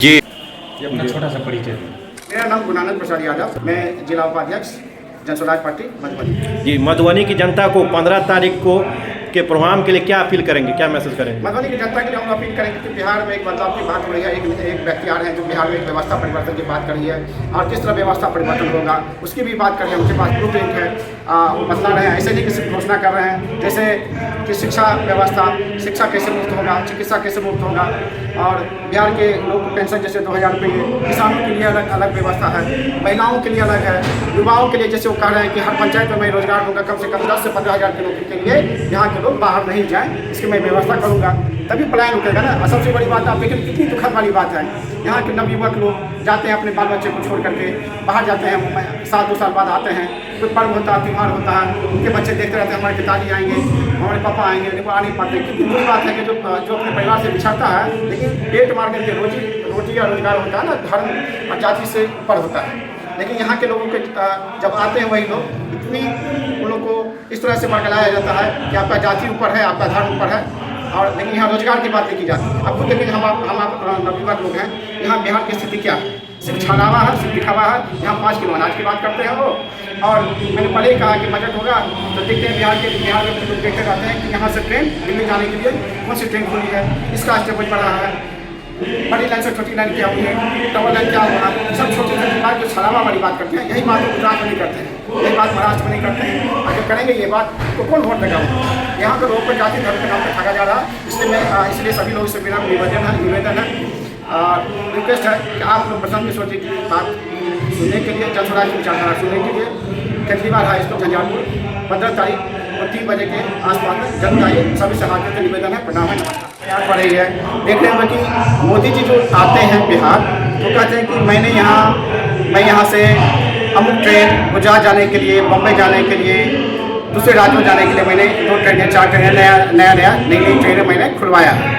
जी ये अपना छोटा सा परिचय दें। मेरा नाम गुणानंद प्रसाद यादव, मैं जिला उपाध्यक्ष जनसुराज पार्टी मधुबनी। जी मधुबनी की जनता को 15 तारीख को के प्रोग्राम के लिए क्या अपील करेंगे, क्या मैसेज करेंगे? मधुबनी की जनता के लिए हम अपील करेंगे कि बिहार में एक बदलाव की बात हो रही है। एक व्यक्ति आ रहे हैं जो बिहार में एक व्यवस्था परिवर्तन की बात कर रही है और किस तरह व्यवस्था परिवर्तन होगा उसकी भी बात करें। उनके पास ब्लू प्रिंट है, वो बतला रहे हैं। ऐसे नहीं कि सिर्फ घोषणा कर रहे हैं, जैसे कि शिक्षा व्यवस्था, शिक्षा कैसे मुक्त होगा, चिकित्सा कैसे मुक्त होगा, और बिहार के लोग को पेंशन जैसे 2000 रुपये, किसानों के लिए अलग अलग व्यवस्था है, महिलाओं के लिए अलग है, युवाओं के लिए जैसे वो कह रहे हैं कि हर पंचायत में रोजगार होगा, कम से कम 10 से 15 हज़ार की नौकरी के लिए यहाँ के लोग बाहर नहीं जाएं, इसकी मैं व्यवस्था करूँगा, तभी पलायन रुकेगा ना। और सबसे बड़ी बात आप देखें कितनी दुखद वाली बात है, यहाँ के नवयुवक लोग जाते हैं अपने बाल बच्चे को छोड़ करके बाहर जाते हैं, 7-2 साल बाद आते हैं, कोई पर्व होता है, त्यौहार होता है, उनके बच्चे देखते रहते हैं हमारे पिताजी आएंगे, हमारे पापा आएंगे, लेकिन आ नहीं पाते। कितनी बुरी बात है कि जो अपने परिवार से बिछड़ता है, लेकिन पेट मार करके रोटी या रोजगार होता है ना, धर्म और जाति से ऊपर होता है। लेकिन यहाँ के लोगों के जब आते हैं वही लोग इतनी उन लोगों को इस तरह से बरगलाया जाता है कि आपका जाति ऊपर है, आपका धर्म ऊपर है, और लेकिन यहाँ रोजगार की बात नहीं की जाती। अब खुद देखिए हम आप नवयुवक लोग हैं, यहाँ बिहार की स्थिति क्या है? सिर्फ छलावा है, सिर्फ दिखावा है। यहाँ 5 किलो अनाज की बात करते हैं वो, और मैंने पहले ही कहा कि बजट होगा तो देखते हैं बिहार में लोग देखते रहते हैं कि यहाँ से ट्रेन दिल्ली जाने के लिए कौन सी ट्रेन खुली है, इसका स्टेपज बढ़ा है, बड़ी लाइन से छोटी लाइन क्या हुई है, डबल लाइन क्या हुआ, सब छोटी छोटी बात जो छलावा वाली बात करते हैं। यही बात गुजरात में नहीं करते हैं, यही बात महाराष्ट्र में नहीं करते हैं। अगर करेंगे ये बात तो कौन वोट देगा? यहाँ पर लोगों को जाति धर्म के नाम पर ठगा जा रहा है। इसलिए सभी लोगों से मेरा निवेदन है, रिक्वेस्ट है कि आप लोग प्रशांत किशोर जी की बात सुनने के लिए, जनसुराज की विचारधारा सुनने के लिए केजरीवाल हाई स्कूल झंझारपुर 15 तारीख और 3 बजे के आसपास में जरूर आइए। सभी से हाथ जोड़ निवेदन है, प्रणाम है, नमस्कार। पड़ रही है, देख रहे हैं कि मोदी जी जो आते हैं बिहार तो कहते हैं कि मैं यहाँ से अमुक ट्रेन गुजरात जाने के लिए, बम्बई जाने के लिए, दूसरे राज्यों जाने के लिए मैंने 2 ट्रेनें 4 ट्रेनें नई ट्रेनें मैंने खुलवाया है।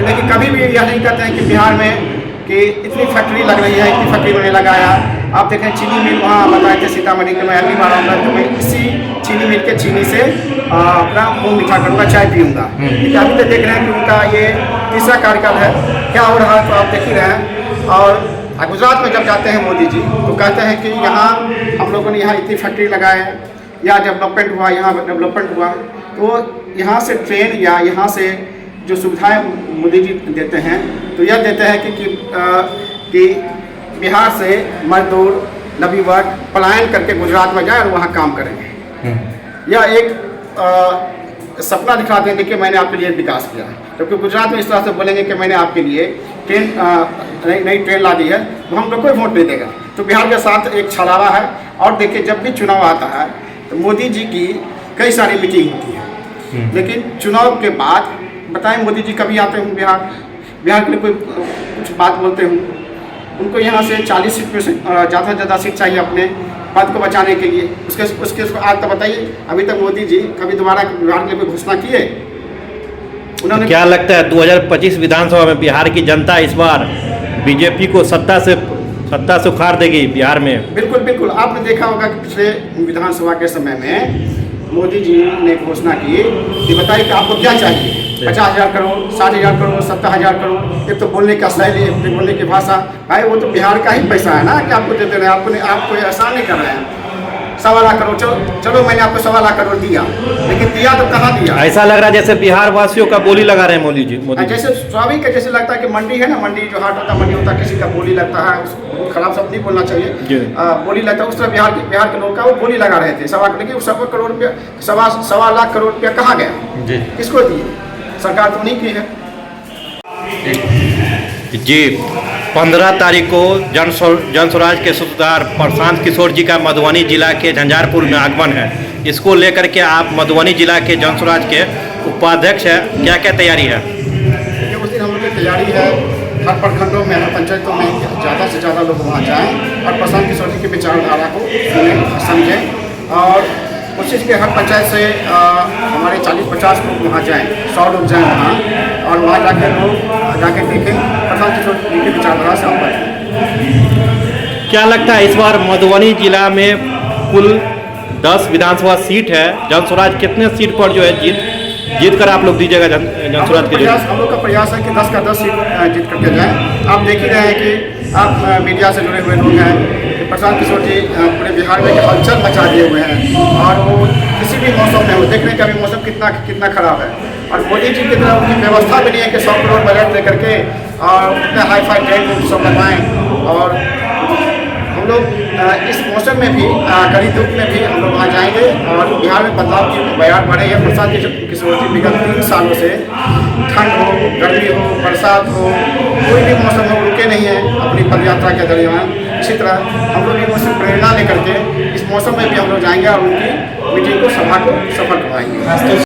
लेकिन कभी भी यह नहीं कहते हैं कि बिहार में कि इतनी फैक्ट्री लग रही है, इतनी फैक्ट्री मैंने लगाया। आप देखें चीनी मिल वहाँ बताए थे सीतामढ़ी के, मैं अगली बार आऊँगा तो मैं इसी चीनी मिल के चीनी से अपना मुँह मीठा करूँगा, चाय पीऊँगा। लेकिन अभी तो देख रहे हैं कि उनका ये तीसरा कार्यकाल है, क्या हो रहा है तो आप देख ही रहे हैं। और गुजरात में जब जाते हैं मोदी जी तो कहते हैं कि यहाँ हम लोगों ने यहाँ इतनी फैक्ट्री लगाए या डेवलपमेंट हुआ, यहाँ डेवलपमेंट हुआ, तो यहाँ से ट्रेन या यहाँ से जो सुविधाएं मोदी जी देते हैं तो यह देते हैं कि बिहार से मजदूर नवयुवक पलायन करके गुजरात में जाए और वहाँ काम करेंगे। यह एक सपना दिखाते हैं कि मैंने आपके लिए विकास किया है, जबकि गुजरात में इस तरह से बोलेंगे कि मैंने आपके लिए नई ट्रेन ला दी है तो हम लोग कोई वोट नहीं देगा। तो बिहार के साथ एक छलावा है। और देखिए जब भी चुनाव आता है तो मोदी जी की कई सारी मीटिंग होती है, लेकिन चुनाव के बाद बताएं मोदी जी कभी आते हैं बिहार के लिए कोई कुछ बात बोलते हूँ? उनको यहाँ से 40 सीट में से ज़्यादा से ज़्यादा सीट चाहिए अपने पद को बचाने के लिए। उसके आज तक बताइए अभी तक मोदी जी कभी दोबारा बिहार के लिए घोषणा किए? उन्होंने क्या लगता है 2025 विधानसभा में बिहार की जनता इस बार बीजेपी को सत्ता से उखाड़ देगी बिहार में? बिल्कुल। आपने देखा होगा कि पिछले विधानसभा के समय में मोदी जी ने घोषणा की कि बताइए कि आपको क्या चाहिए, 50,000 करोड़, 60,000 करोड़, 70,000 करोड़। एक तो बोलने का शैली, बोलने की भाषा, भाई वो तो बिहार का ही पैसा है ना कि आपको देते रहे, आपको एहसान नहीं कर रहे हैं। 1.25 लाख करोड़, चलो मैंने आपको 1.25 लाख करोड़ दिया, लेकिन दिया तो कहाँ दिया? ऐसा लग रहा है जैसे बिहार वासियों का बोली लगा रहे हैं मोदी जी। जैसे स्वाभाविक है, जैसे लगता है कि मंडी है ना, मंडी जो हाट होता है, मंडी होता है, किसी का बोली लगता है, उसको खराब शब्द नहीं बोलना चाहिए, बोली लगता है, उस तरह बिहार के लोग का वो बोली लगा रहे थे। 1.25 लेकिन 1.25 करोड़ रुपया, 1.25 लाख करोड़ रुपया कहाँ गया? किसको दिए? सरकार तो नहीं की है जी। 15 तारीख को जनसुराज के सूत्रधार प्रशांत किशोर जी का मधुबनी जिला के झंझारपुर में आगमन है। इसको लेकर के आप मधुबनी जिला के जनसुराज के उपाध्यक्ष हैं, क्या क्या तैयारी है? उस दिन हम लोग की तैयारी है, हर प्रखंडों में, हर पंचायतों में ज़्यादा से ज़्यादा लोग वहाँ जाएँ और प्रशांत किशोर जी की विचारधारा को सुनें, समझें, और कोशिश के हर पंचायत से हमारे 40-50 लोग वहाँ जाएँ, 100 लोग जाएँ वहाँ, और वहाँ जाके देखें प्रशांत किशोर जी की विचारधारा से अवगत। क्या लगता है इस बार मधुबनी जिला में कुल 10 विधानसभा सीट है, जनसुराज कितने सीट पर जो है जीत जीत कर आप लोग दीजिएगा जनसुराज के जो हम लोग का प्रयास है कि 10 का 10 सीट जीत करके जाएं। आप देख ही रहे हैं कि आप मीडिया से जुड़े हुए लोग हैं कि प्रशांत किशोर जी पूरे बिहार में हलचल मचा दिए हुए हैं और वो किसी भी मौसम में हो, देख रहे हैं कि अभी मौसम कितना खराब है और मोदी जी की तरफ उनकी व्यवस्था भी नहीं है कि 100 करोड़ बजट लेकर के और उतने हाई फाई ट्रेन सब लगवाएँ। और हम लोग इस मौसम में भी कड़ी धूप में भी हम लोग वहाँ जाएंगे और बिहार में बदलाव की बयार बढ़े हैं। प्रशांत किशोर जी विगत 3 सालों से ठंड हो, गर्मी हो, बरसात हो, कोई भी मौसम हो रुके नहीं है अपनी पद यात्रा के दरमियान। इसी तरह हम लोग भी उनसे प्रेरणा लेकर के इस मौसम में भी हम लोग जाएंगे और उनकी मीटिंग को, सभा को सफल करवाएंगे।